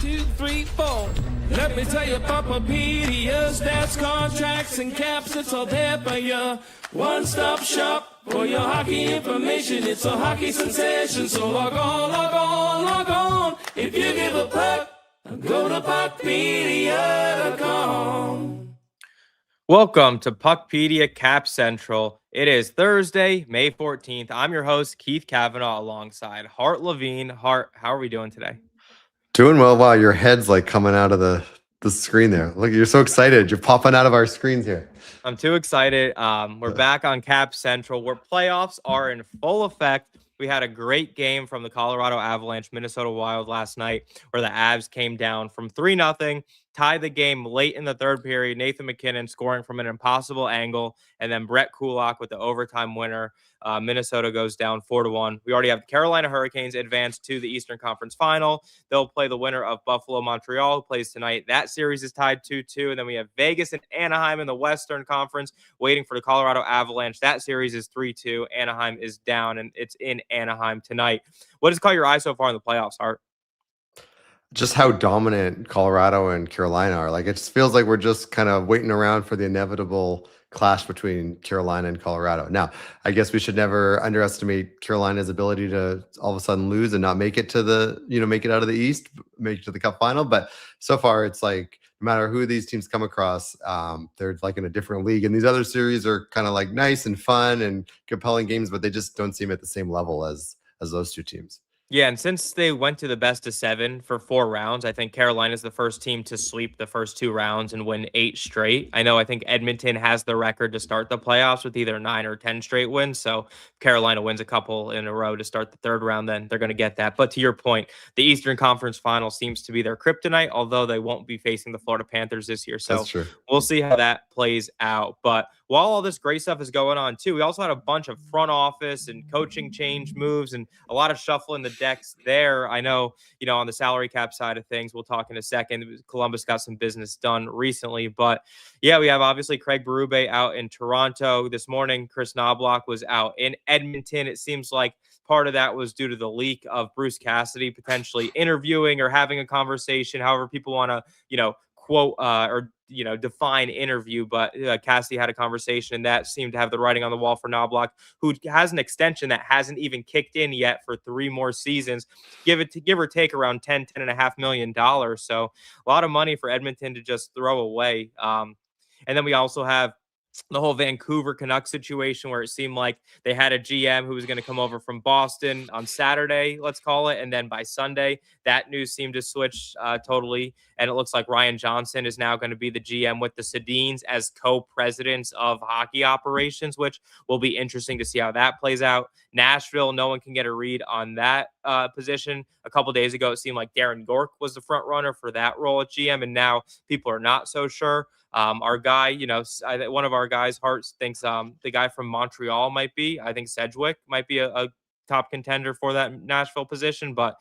2, 3, 4. Let me tell you about PuckPedia, stats, contracts, and caps. It's all there for you. One-stop shop for your hockey information. It's a hockey sensation. So log on, log on, log on. If you give a puck, go to PuckPedia.com. Welcome to PuckPedia Cap Central. It is Thursday, May 14th. I'm your host, Keith Kavanaugh, alongside Hart Levine. Hart, how are we doing today? Doing well. Wow, your head's like coming out of the screen there. Look, you're so excited. You're popping out of our screens here. I'm too excited. We're back on Cap Central, where playoffs are in full effect. We had a great game from the Colorado Avalanche, Minnesota Wild last night, where the Avs came down from 3-0, tied the game late in the third period. Nathan MacKinnon scoring from an impossible angle, and then Brett Kulak with the overtime winner. Minnesota goes down 4-1. We already have the Carolina Hurricanes advanced to the Eastern Conference Final. They'll play the winner of Buffalo Montreal, who plays tonight. That series is tied 2-2. And then we have Vegas and Anaheim in the Western Conference waiting for the Colorado Avalanche. That series is 3-2. Anaheim is down, and it's in Anaheim tonight. What has caught your eye so far in the playoffs, Art? Just how dominant Colorado and Carolina are. Like, it just feels like we're just kind of waiting around for the inevitable clash between Carolina and Colorado. Now, I guess we should never underestimate Carolina's ability to all of a sudden lose and not make it to the, make it out of the East, make it to the Cup final. But so far, it's like, no matter who these teams come across, they're like in a different league. And these other series are kind of like nice and fun and compelling games, but they just don't seem at the same level as those two teams. Yeah, and since they went to the best of 7 for 4 rounds, I think Carolina's the first team to sweep the first 2 rounds and win 8 straight. I think Edmonton has the record to start the playoffs with either 9 or 10 straight wins. So if Carolina wins a couple in a row to start the third round, then they're going to get that. But to your point, the Eastern Conference Final seems to be their kryptonite, although they won't be facing the Florida Panthers this year. So we'll see how that plays out. But while all this great stuff is going on, too, we also had a bunch of front office and coaching change moves and a lot of shuffling the decks there. I know, on the salary cap side of things, we'll talk in a second. Columbus got some business done recently. But, yeah, we have obviously Craig Berube out in Toronto this morning. Kris Knoblauch was out in Edmonton. It seems like part of that was due to the leak of Bruce Cassidy potentially interviewing or having a conversation, however people want to, quote or define interview, but Cassidy had a conversation, and that seemed to have the writing on the wall for Knoblauch, who has an extension that hasn't even kicked in yet for 3 more seasons, give or take around $10.5 million. So a lot of money for Edmonton to just throw away. And then we also have the whole Vancouver Canucks situation, where it seemed like they had a GM who was going to come over from Boston on Saturday, let's call it. And then by Sunday, that news seemed to switch totally. And it looks like Ryan Johnson is now going to be the GM with the Sedins as co-presidents of hockey operations, which will be interesting to see how that plays out. Nashville, no one can get a read on that position. A couple days ago, it seemed like Darren Gork was the front runner for that role at GM, and now people are not so sure. Our guy, one of our guys, Hart, thinks the guy from Montreal might be. I think Sedgwick might be a top contender for that Nashville position, but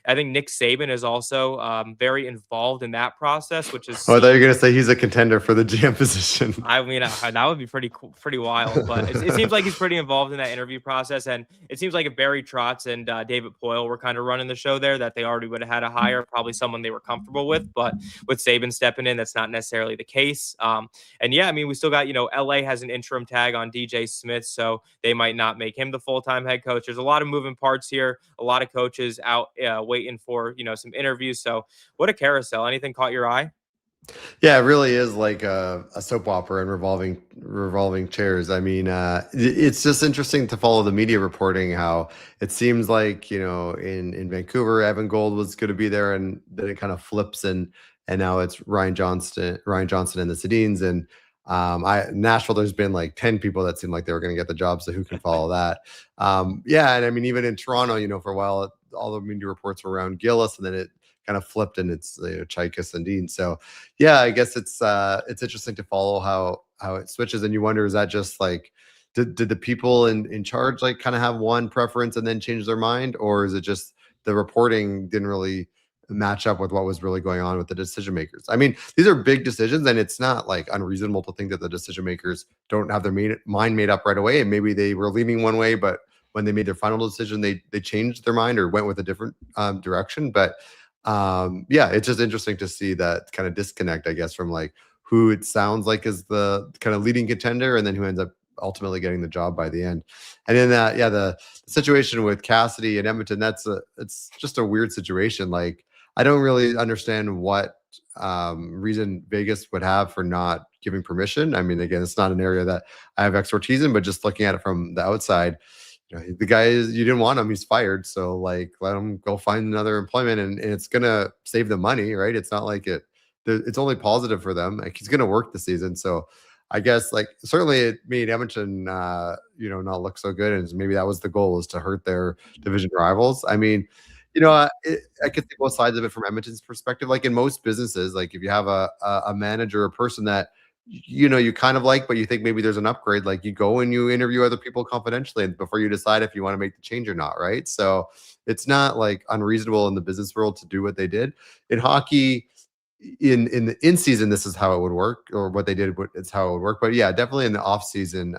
I think Nick Saban is also very involved in that process, which is. Oh, I thought you were going to say he's a contender for the GM position. I mean, that would be pretty wild, but it seems like he's pretty involved in that interview process, and it seems like if Barry Trotz and David Poyle were kind of running the show there, that they already would have had to hire probably someone they were comfortable with, but with Saban stepping in, that's not necessarily the case. And yeah, I mean, we still got, LA has an interim tag on DJ Smith, so they might not make him the full-time head coach. There's a lot of moving parts here, a lot of coaches out waiting for, some interviews. So what a carousel. Anything caught your eye? Yeah, it really is like a soap opera and revolving chairs. I mean, it's just interesting to follow the media reporting how it seems like, in Vancouver, Evan Gold was going to be there, and then it kind of flips and now it's Ryan Johnston and the Sedins. And Nashville, there's been like 10 people that seem like they were going to get the job. So who can follow that? Yeah. And I mean, even in Toronto, for a while, all the media reports were around Gillis, and then it kind of flipped and it's Chaikas and Dean. So yeah, I guess it's interesting to follow how it switches. And you wonder, is that just like, did the people in charge like kind of have one preference and then change their mind? Or is it just the reporting didn't really match up with what was really going on with the decision makers? I mean, these are big decisions, and it's not like unreasonable to think that the decision makers don't have their mind made up right away. And maybe they were leaning one way, but when they made their final decision, they changed their mind or went with a different direction. But Yeah, it's just interesting to see that kind of disconnect, I guess, from like who it sounds like is the kind of leading contender and then who ends up ultimately getting the job by the end. And then the situation with Cassidy and Edmonton, it's just a weird situation. Like, I don't really understand what reason Vegas would have for not giving permission. I mean, again, it's not an area that I have expertise in, but just looking at it from the outside, the guy you didn't want him, he's fired. So like, let him go find another employment, and it's gonna save them money, right? It's not like it's only positive for them. Like, he's gonna work the season. So I guess like certainly it made Edmonton not look so good, and maybe that was the goal, is to hurt their division rivals. I mean, I could see both sides of it from Edmonton's perspective. Like in most businesses, like if you have a manager, a person that you kind of like, but you think maybe there's an upgrade, like you go and you interview other people confidentially before you decide if you want to make the change or not, right? So it's not like unreasonable in the business world to do what they did. In hockey, in the in season, this is how it would work, or what they did, it's how it would work. But yeah, definitely in the off season,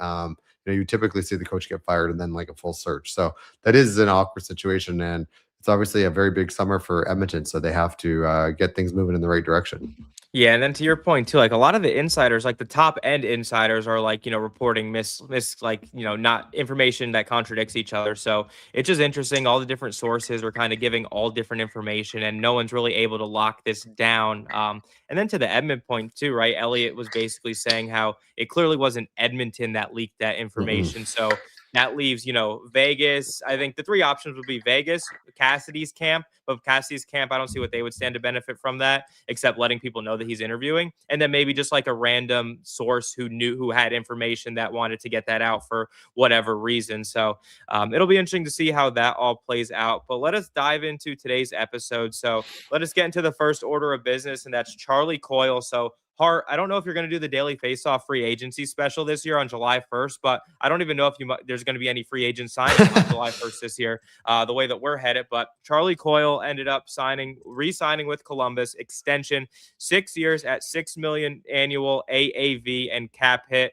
you typically see the coach get fired and then like a full search. So that is an awkward situation, and it's obviously a very big summer for Edmonton, so they have to get things moving in the right direction. Yeah, and then to your point too, like a lot of the insiders, like the top end insiders, are like reporting not information that contradicts each other. So it's just interesting. All the different sources are kind of giving all different information, and no one's really able to lock this down. And then to the Edmund point too, right? Elliot was basically saying how it clearly wasn't Edmonton that leaked that information. So that leaves, Vegas. I think the three options would be Vegas, Cassidy's camp. But Cassidy's camp, I don't see what they would stand to benefit from that, except letting people know that he's interviewing. And then maybe just like a random source who had information that wanted to get that out for whatever reason. So it'll be interesting to see how that all plays out. But let us dive into today's episode. So let us get into the first order of business, and that's Charlie Coyle. So Hart, I don't know if you're going to do the Daily Faceoff free agency special this year on July 1st, but I don't even know if there's going to be any free agent signings on July 1st this year, the way that we're headed. But Charlie Coyle ended up re-signing with Columbus, extension, 6 years at $6 million annual AAV and cap hit.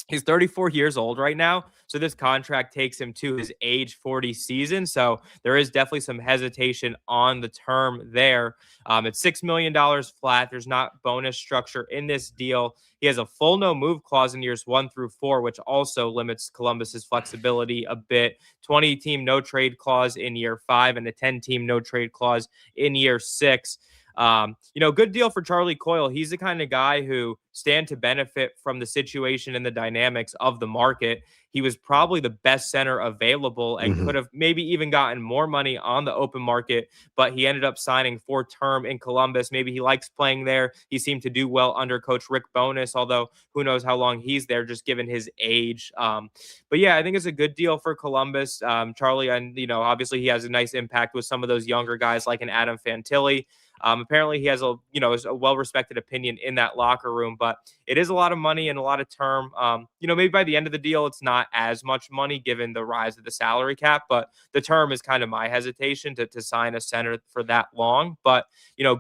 He's 34 years old right now, so this contract takes him to his age 40 season. So there is definitely some hesitation on the term there. It's $6 million flat. There's not bonus structure in this deal. He has a full no move clause in years 1 through 4, which also limits Columbus's flexibility a bit. 20-team no trade clause in year 5 and a 10-team no trade clause in year 6. Good deal for Charlie Coyle. He's the kind of guy who stand to benefit from the situation and the dynamics of the market. He was probably the best center available and could have maybe even gotten more money on the open market, but he ended up signing for term in Columbus. Maybe he likes playing there. He seemed to do well under Coach Rick Bowness, although who knows how long he's there, just given his age. But yeah, I think it's a good deal for Columbus. Charlie, and obviously he has a nice impact with some of those younger guys like an Adam Fantilli. Apparently he has a well-respected opinion in that locker room, but it is a lot of money and a lot of term. Maybe by the end of the deal, it's not as much money given the rise of the salary cap, but the term is kind of my hesitation to sign a center for that long. But,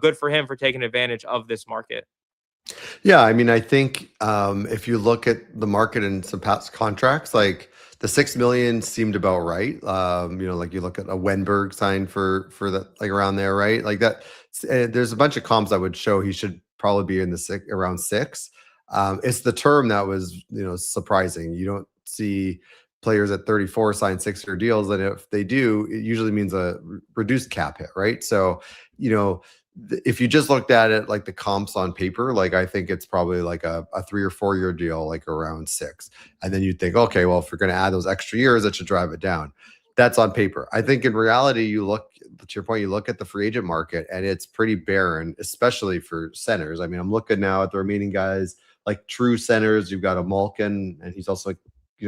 good for him for taking advantage of this market. Yeah, I mean, I think if you look at the market and some past contracts, like the $6 million seemed about right. Like you look at a Wenberg sign for that, like around there, right? Like that. There's a bunch of comps that would show he should probably be in the around 6. It's the term that was surprising. You don't see players at 34 sign 6-year deals, and if they do, it usually means a reduced cap hit, right? So if you just looked at it like the comps on paper, like I think it's probably like a 3 or 4 year deal, like around 6. And then you'd think, okay, well, if you're going to add those extra years, that should drive it down. That's on paper. I think in reality, you look to your point, you look at the free agent market and it's pretty barren, especially for centers. I mean, I'm looking now at the remaining guys, like true centers. You've got a Malkin, and he's also,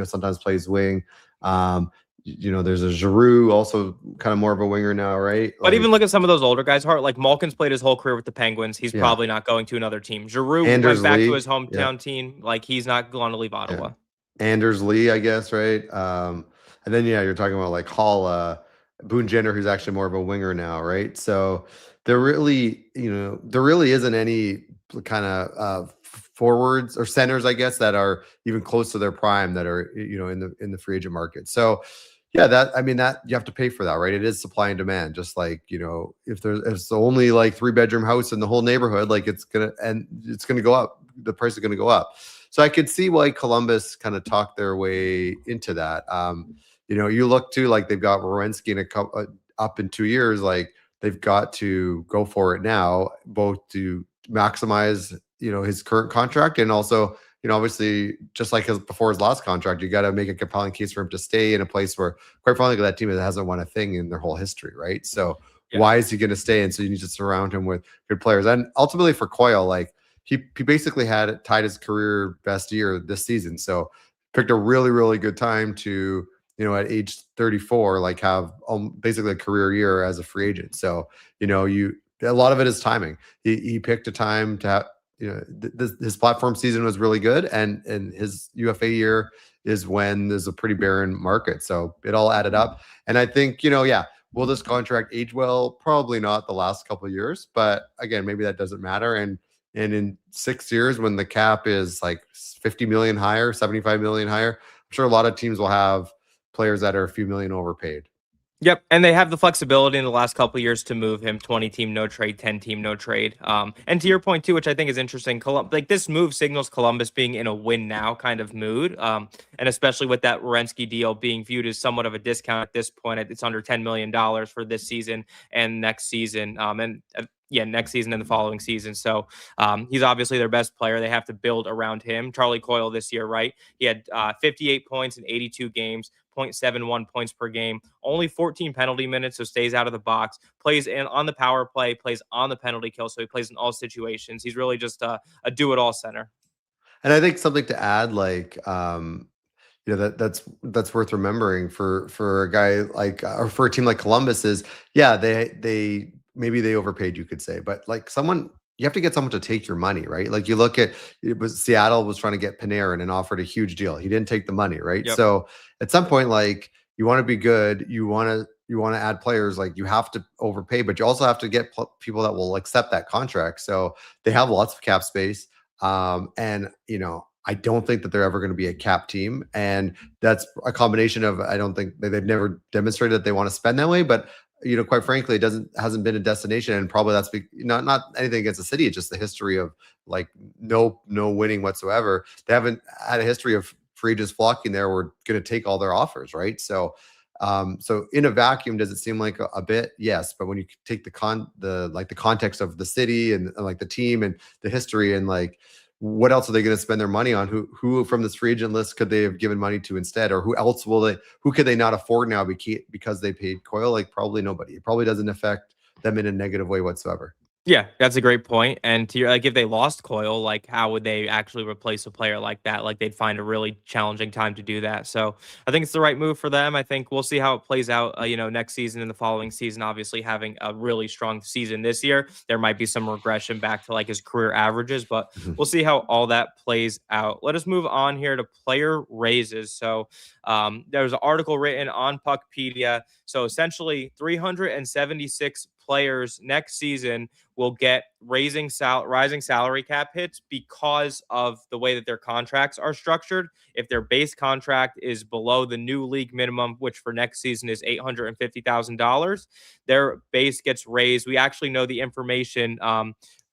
sometimes plays wing. There's a Giroux, also kind of more of a winger now, right? But even look at some of those older guys, Hart. Like Malkin's played his whole career with the Penguins. He's probably not going to another team. Giroux went back to his hometown team. Like he's not going to leave Ottawa. Anders Lee, I guess, right? And then you're talking about like Hall, Boone Jenner, who's actually more of a winger now, right? So there really isn't any kind of forwards or centers, I guess, that are even close to their prime that are in the free agent market. So Yeah, that you have to pay for that, right? It is supply and demand. Just like, if it's only like 3-bedroom house in the whole neighborhood, like it's gonna go up. The price is gonna go up. So I could see why Columbus kind of talked their way into that. You look to, like, they've got Werenski in a couple up in 2 years. Like, they've got to go for it now, both to maximize his current contract, and also, obviously, just like before his last contract, you got to make a compelling case for him to stay in a place where, quite frankly, that team hasn't won a thing in their whole history, right? So why is he going to stay? And so you need to surround him with good players. And ultimately for Coyle, like, he basically had tied his career best year this season. So picked a really, really good time to, at age 34, like, have basically a career year as a free agent. So, a lot of it is timing. He picked a time to have, his platform season was really good, and his UFA year is when there's a pretty barren market. So it all added up. And I think, will this contract age well? Probably not the last couple of years, but again, maybe that doesn't matter. And in 6 years, when the cap is like 50 million higher, 75 million higher, I'm sure a lot of teams will have players that are a few million overpaid. Yep, and they have the flexibility in the last couple of years to move him 20-team no trade, 10-team no trade. And to your point too, which I think is interesting, like, this move signals Columbus being in a win now kind of mood, and especially with that Werenski deal being viewed as somewhat of a discount at this point. It's under $10 million for this season and next season, next season and the following season. So he's obviously their best player. They have to build around him. Charlie Coyle this year, right? He had 58 points in 82 games. 0.71 points per game, only 14 penalty minutes, so stays out of the box, plays on the power play, plays on the penalty kill, so he plays in all situations. He's really just a do-it-all center. And I think something to add, like, that's worth remembering for a guy like, or for a team like Columbus, is, they maybe they overpaid, you could say, but like, you have to get someone to take your money, right? Like, you look at, Seattle was trying to get Panarin and offered a huge deal. He didn't take the money, right? Yep. So at some point, like, you want to be good, you want to add players, like, you have to overpay, but you also have to get people that will accept that contract. So they have lots of cap space, and I don't think that they're ever going to be a cap team, and that's a combination of, I don't think they've never demonstrated that they want to spend that way, but quite frankly, it hasn't been a destination, and probably that's not anything against the city. It's just the history of, like, no winning whatsoever. They haven't had a history of free agents flocking there. We're going to take all their offers, right? So, so in a vacuum, does it seem like a bit? Yes, but when you take the context of the city and like the team and the history, and like, what else are they going to spend their money on? Who from this free agent list could they have given money to instead? Or who could they not afford now because they paid Coyle? Like, probably nobody. It probably doesn't affect them in a negative way whatsoever. Yeah, that's a great point. And to like, if they lost Coyle, like, how would they actually replace a player like that? Like, they'd find a really challenging time to do that. So I think it's the right move for them. I think we'll see how it plays out, next season and the following season. Obviously, having a really strong season this year, there might be some regression back to like his career averages, but we'll see how all that plays out. Let us move on here to player raises. So there was an article written on PuckPedia. So essentially, 376 players next season will get rising salary cap hits because of the way that their contracts are structured. If their base contract is below the new league minimum, which for next season is $850,000, their base gets raised. We actually know the information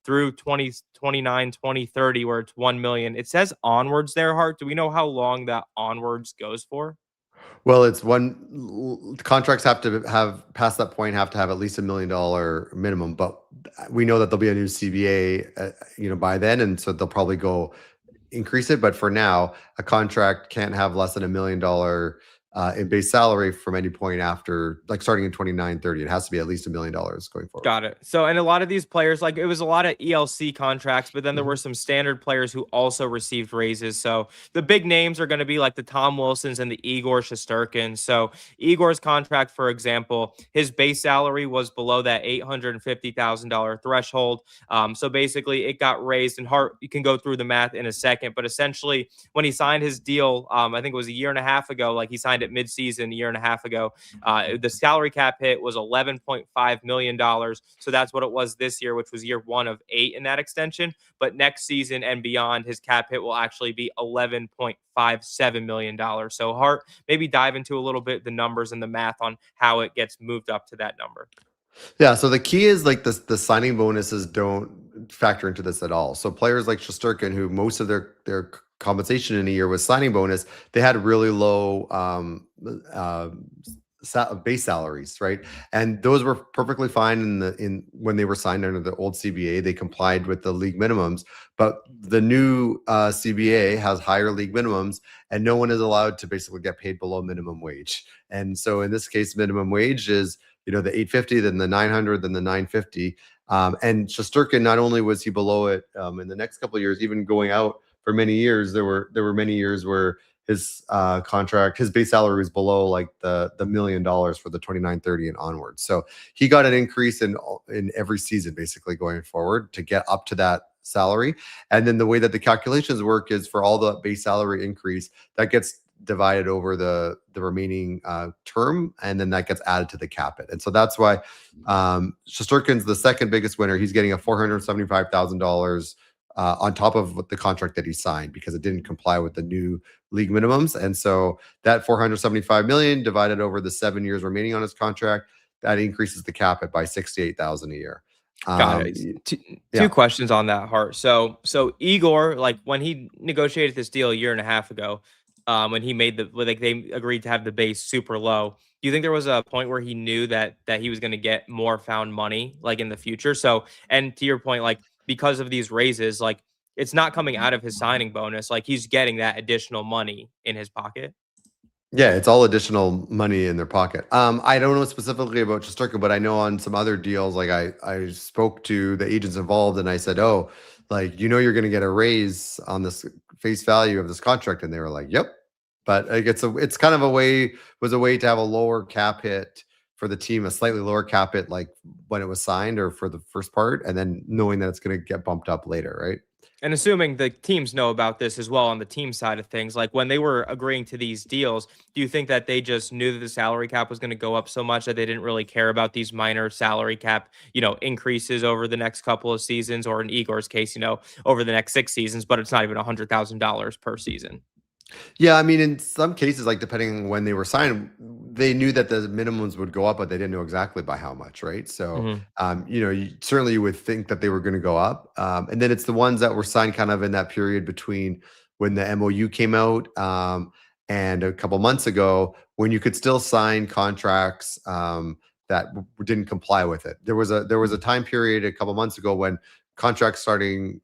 through 2029, 2030, where it's 1 million. It says onwards there, Hart. Do we know how long that onwards goes for? Well, it's contracts have to have past that point, have to have at least $1 million minimum, but we know that there'll be a new CBA, by then. And so they'll probably go increase it. But for now, a contract can't have less than $1 million in base salary from any point after, like, starting in 29-30. It has to be at least $1 million going forward. Got it. So, and a lot of these players, like, it was a lot of ELC contracts, but then there were some standard players who also received raises. So the big names are going to be like the Tom Wilsons and the Igor Shesterkin. So Igor's contract, for example, his base salary was below that $850,000 threshold. So basically it got raised, and Hart, you can go through the math in a second, but essentially when he signed his deal, I think it was a year and a half ago, like, he signed signed it midseason a year and a half ago. The salary cap hit was $11.5 million. So that's what it was this year, which was year 1 of 8 in that extension. But next season and beyond, his cap hit will actually be $11.57 million. So Hart, maybe dive into a little bit the numbers and the math on how it gets moved up to that number. Yeah, so the key is like the signing bonuses don't factor into this at all. So players like Shesterkin, who most of their compensation in a year was signing bonus, they had really low base salaries, right? And those were perfectly fine in when they were signed under the old CBA. They complied with the league minimums, but the new CBA has higher league minimums, and no one is allowed to basically get paid below minimum wage. And so in this case, minimum wage is the 850, then the 900, then the 950. And Shesterkin, not only was he below it in the next couple of years, even going out for many years, there were many years where his contract, his base salary was below like the $1 million for the 29-30 and onwards. So he got an increase in every season basically going forward to get up to that salary. And then the way that the calculations work is for all the base salary increase, that gets divided over the remaining term, and then that gets added to the cap it. And so that's why Shesterkin's the second biggest winner. He's getting a $475,000 on top of the contract that he signed because it didn't comply with the new league minimums. And so that $475 million divided over the 7 years remaining on his contract, that increases the cap it by $68,000 a year. Got it. Two questions on that, Hart. So Igor, like when he negotiated this deal a year and a half ago, when he made they agreed to have the base super low. Do you think there was a point where he knew that he was going to get more found money like in the future? So, and to your point, like because of these raises, like it's not coming out of his signing bonus, like he's getting that additional money in his pocket. Yeah, it's all additional money in their pocket. I don't know specifically about Shesterkin, but I know on some other deals, like I spoke to the agents involved and I said, oh, like, you're going to get a raise on this face value of this contract. And they were like, yep. But like, it's kind of a way to have a lower cap hit for the team, a slightly lower cap hit, like when it was signed or for the first part, and then knowing that it's going to get bumped up later. Right. And assuming the teams know about this as well on the team side of things, like when they were agreeing to these deals, do you think that they just knew that the salary cap was going to go up so much that they didn't really care about these minor salary cap, increases over the next couple of seasons, or in Igor's case, over the next 6 seasons, but it's not even $100,000 per season? Yeah, I mean, in some cases, like depending on when they were signed, they knew that the minimums would go up, but they didn't know exactly by how much, right? So, certainly you would think that they were going to go up. And then it's the ones that were signed kind of in that period between when the MOU came out and a couple months ago, when you could still sign contracts that didn't comply with it. There was a time period a couple months ago when contracts starting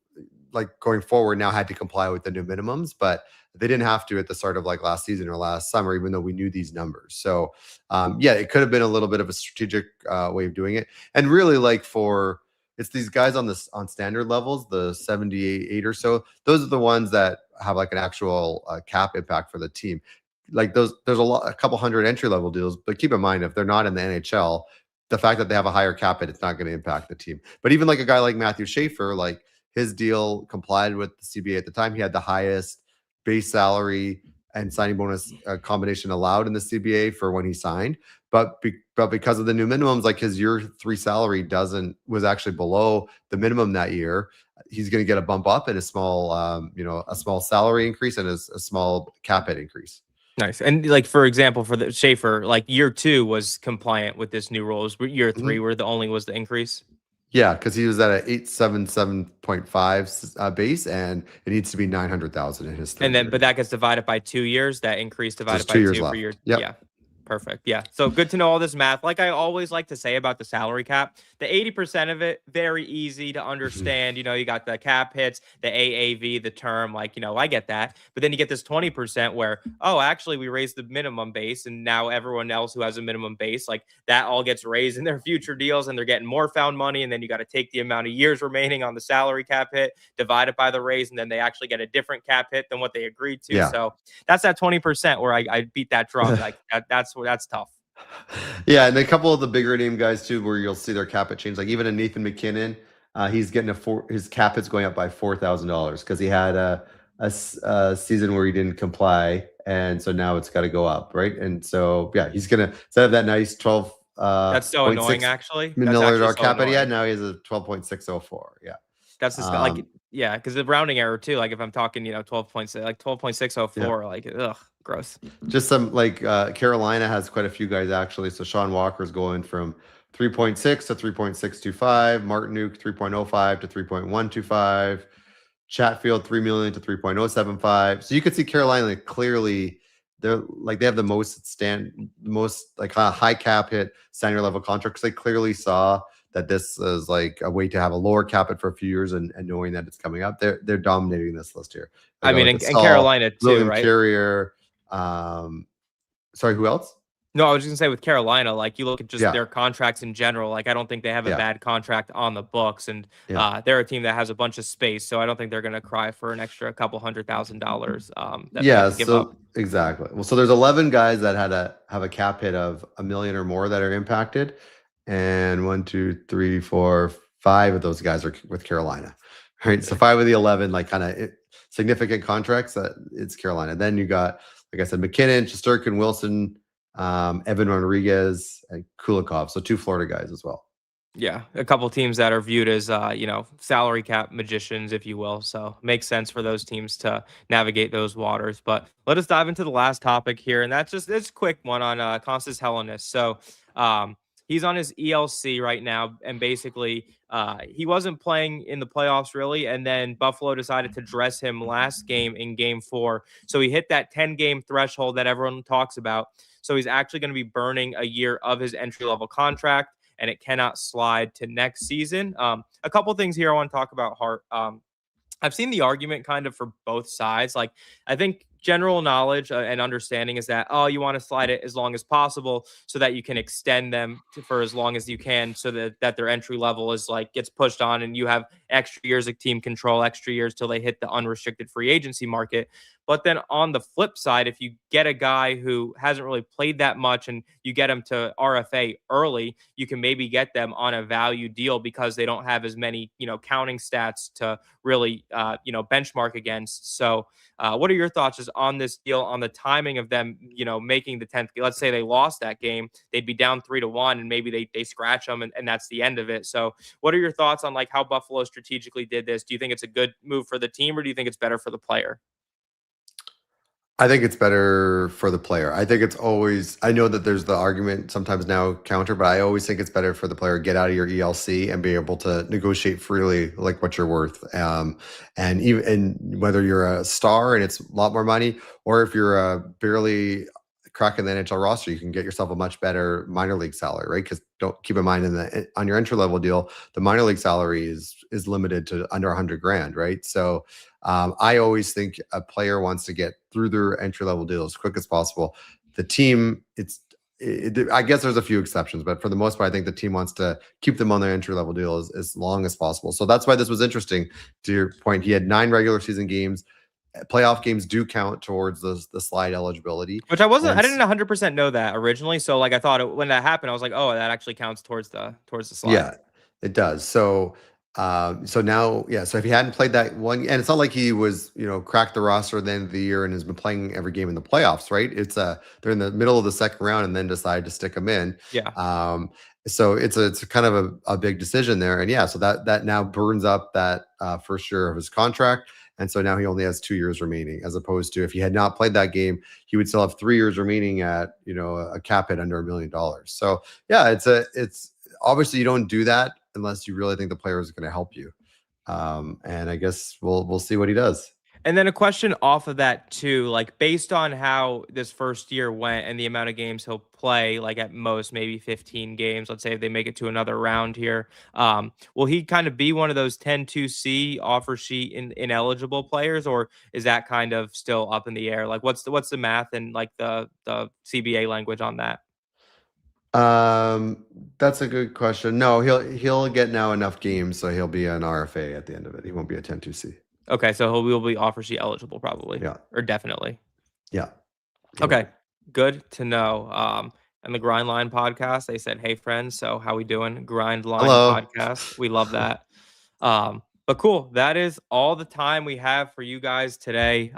like going forward now had to comply with the new minimums, but they didn't have to at the start of like last season or last summer, even though we knew these numbers. So it could have been a little bit of a strategic way of doing it. And really it's these guys on standard levels, the 78 or so, those are the ones that have like an actual cap impact for the team. Like there's a couple hundred entry level deals, but keep in mind, if they're not in the NHL, the fact that they have a higher cap hit, it's not going to impact the team. But even like a guy like Matthew Schaefer, like his deal complied with the CBA at the time. He had the highest base salary and signing bonus combination allowed in the CBA for when he signed. But because of the new minimums, like his year 3 salary was actually below the minimum that year. He's going to get a bump up and a small salary increase and a small cap hit increase. Nice. And like, for example, for the Schaefer, like year 2 was compliant with this new rules. Year 3 was the increase. Yeah, because he was at an 877.5 base, and it needs to be 900,000 in his. But that gets divided by 2 years. That increase divided by 2 years for left. your. Yep. Yeah. Perfect. Yeah. So good to know all this math. Like I always like to say about the salary cap, the 80% of it, very easy to understand. You got the cap hits, the AAV, the term, I get that. But then you get this 20% where, actually we raised the minimum base, and now everyone else who has a minimum base, like that all gets raised in their future deals, and they're getting more found money. And then you got to take the amount of years remaining on the salary cap hit, divide it by the raise, and then they actually get a different cap hit than what they agreed to. Yeah. So that's that 20% where I beat that drum. Like that's tough. Yeah, and a couple of the bigger name guys too, where you'll see their cap hit change. Like even a Nathan MacKinnon, he's getting his cap hit's going up by $4,000 because he had a season where he didn't comply, and so now it's got to go up, right? And so yeah, he's gonna, instead of that nice 12 That's so annoying, actually. That's million actually dollar so cap that he had, annoying. now he has a 12.604. Yeah. That's just like, yeah, because the rounding error too. Like if I'm talking, 12.6, like 12.604, like ugh, gross. Just some like Carolina has quite a few guys actually. So Sean Walker's going from 3.6 to 3.625, Martinuk 3.05 to 3.125, Chatfield 3 million to 3.075. So you could see Carolina like, clearly they're like they have the most like high cap hit standard level contracts. They clearly saw that this is like a way to have a lower cap it for a few years, and knowing that it's coming up, they're dominating this list here. I mean, and Carolina too, William right? Carrier. Sorry, who else? No, I was just gonna say with Carolina, like you look at just their contracts in general, like I don't think they have a bad contract on the books, and they're a team that has a bunch of space, so I don't think they're gonna cry for an extra couple $100,000. So exactly. Well, so there's 11 guys that have a cap hit of $1 million or more that are impacted, and 1, 2, 3, 4, 5 of those guys are with Carolina. Right. So 5 of the 11 like kind of significant contracts that it's Carolina. Then you got, like I said, MacKinnon, Shesterkin, Wilson, Evan Rodriguez, and Kulikov. So 2 Florida guys as well. Yeah, a couple teams that are viewed as salary cap magicians, if you will. So makes sense for those teams to navigate those waters. But let us dive into the last topic here, and that's just this quick one on Konsta Helenius. So he's on his ELC right now, and basically he wasn't playing in the playoffs really, and then Buffalo decided to dress him last game in Game 4. So he hit that 10-game threshold that everyone talks about. So he's actually going to be burning a year of his entry-level contract, and it cannot slide to next season. A couple things here I want to talk about, Hart. I've seen the argument kind of for both sides. Like, I think general knowledge and understanding is that, you want to slide it as long as possible so that you can extend them for as long as you can, so that their entry level is like gets pushed on and you have extra years of team control, extra years till they hit the unrestricted free agency market. But then on the flip side, if you get a guy who hasn't really played that much and you get him to RFA early, you can maybe get them on a value deal because they don't have as many, counting stats to really, benchmark against. So what are your thoughts just on this deal, on the timing of them, making the 10th? Let's say they lost that game, they'd be down 3-1, and maybe they scratch them, and that's the end of it. So what are your thoughts on like how Buffalo strategically did this? Do you think it's a good move for the team, or do you think it's better for the player? I think it's better for the player. I think it's always, I know that there's the argument sometimes now counter, but I always think it's better for the player to get out of your ELC and be able to negotiate freely like what you're worth. And whether you're a star and it's a lot more money, or if you're barely cracking the NHL roster, you can get yourself a much better minor league salary, right? Because don't keep in mind on your entry level deal, the minor league salary is limited to under $100,000, right? So I always think a player wants to get through their entry level deal as quick as possible. The team, I guess there's a few exceptions, but for the most part, I think the team wants to keep them on their entry level deal as long as possible. So that's why this was interesting. To your point, he had 9 regular season games. Playoff games do count towards the slide eligibility, which I didn't 100% know that originally. So like I thought when that happened, I was like, oh, that actually counts towards the slide. Yeah, it does. So now, so if he hadn't played that one, and it's not like he was, cracked the roster at the end of the year and has been playing every game in the playoffs, right? It's they're in the middle of the second round and then decide to stick him in. Yeah. So it's kind of a big decision there. And so that now burns up that first year of his contract. And so now he only has 2 years remaining, as opposed to if he had not played that game, he would still have 3 years remaining at, a cap hit under $1 million. So it's obviously you don't do that unless you really think the player is going to help you. And I guess we'll see what he does. And then a question off of that too, like based on how this first year went and the amount of games he'll play, like at most maybe 15 games, let's say if they make it to another round here, will he kind of be one of those 10-2C offer sheet ineligible players, or is that kind of still up in the air? Like what's the math and like the CBA language on that? That's a good question. No, he'll get now enough games, so he'll be an RFA at the end of it. He won't be a 10-2C. Okay, so he will be offer sheet eligible probably. Yeah. Or definitely. Yeah. Okay, good to know. And the Grind Line podcast, they said, hey friends, so how we doing? Grind Line Hello. podcast. We love that. But cool, that is all the time we have for you guys today.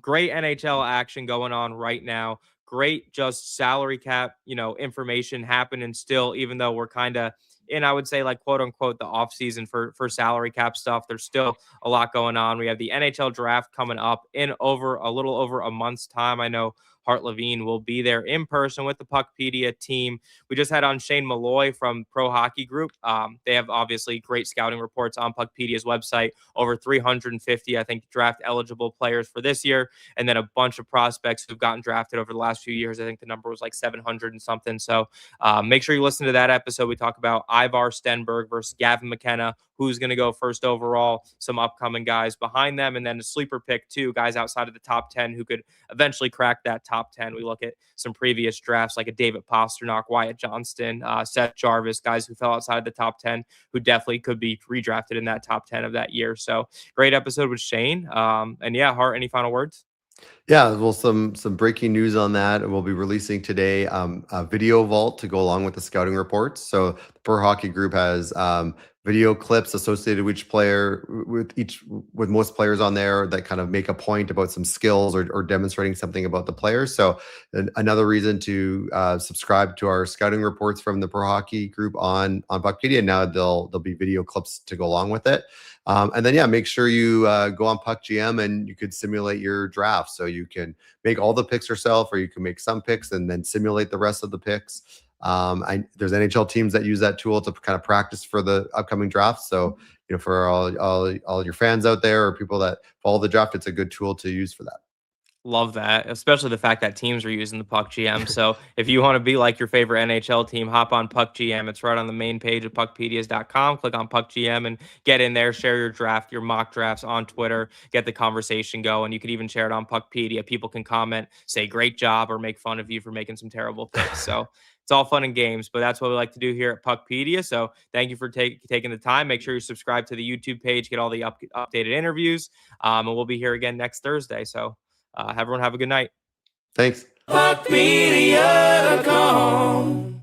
Great NHL action going on right now. Great just salary cap, information happening still, even though we're kind of in, I would say, like, quote unquote, the off season for salary cap stuff. There's still a lot going on. We have the NHL draft coming up in a little over a month's time. I know Hart Levine will be there in person with the PuckPedia team. We just had on Shane Malloy from Pro Hockey Group. They have obviously great scouting reports on PuckPedia's website, over 350, I think, draft eligible players for this year, and then a bunch of prospects who've gotten drafted over the last few years. I think the number was like 700 and something. So make sure you listen to that episode. We talk about Ivar Stenberg versus Gavin McKenna, who's going to go first overall, some upcoming guys behind them, and then a sleeper pick too, guys outside of the top 10 who could eventually crack that top 10. We look at some previous drafts like a David Pastrnak, Wyatt Johnston, Seth Jarvis, guys who fell outside of the top 10 who definitely could be redrafted in that top 10 of that year. So great episode with Shane. And yeah, Hart, any final words? Yeah, well, some breaking news on that. We'll be releasing today a video vault to go along with the scouting reports. So the Pro Hockey Group has video clips associated with each player, with most players on there that kind of make a point about some skills or demonstrating something about the players. So another reason to subscribe to our scouting reports from the Pro Hockey Group on PuckPedia. Now there'll be video clips to go along with it. And then, yeah, make sure you go on PuckGM and you could simulate your draft. So you can make all the picks yourself, or you can make some picks and then simulate the rest of the picks. There's NHL teams that use that tool to kind of practice for the upcoming draft. So, for all your fans out there or people that follow the draft, it's a good tool to use for that. Love that, especially the fact that teams are using the PuckGM. So if you want to be like your favorite NHL team, hop on PuckGM. It's right on the main page of PuckPedias.com. Click on PuckGM and get in there. Share your draft, your mock drafts on Twitter. Get the conversation going. You can even share it on PuckPedia. People can comment, say great job, or make fun of you for making some terrible picks. So it's all fun and games, but that's what we like to do here at PuckPedia. So thank you for taking the time. Make sure you subscribe to the YouTube page, get all the updated interviews, and we'll be here again next Thursday. So everyone have a good night. Thanks. PuckPedia.com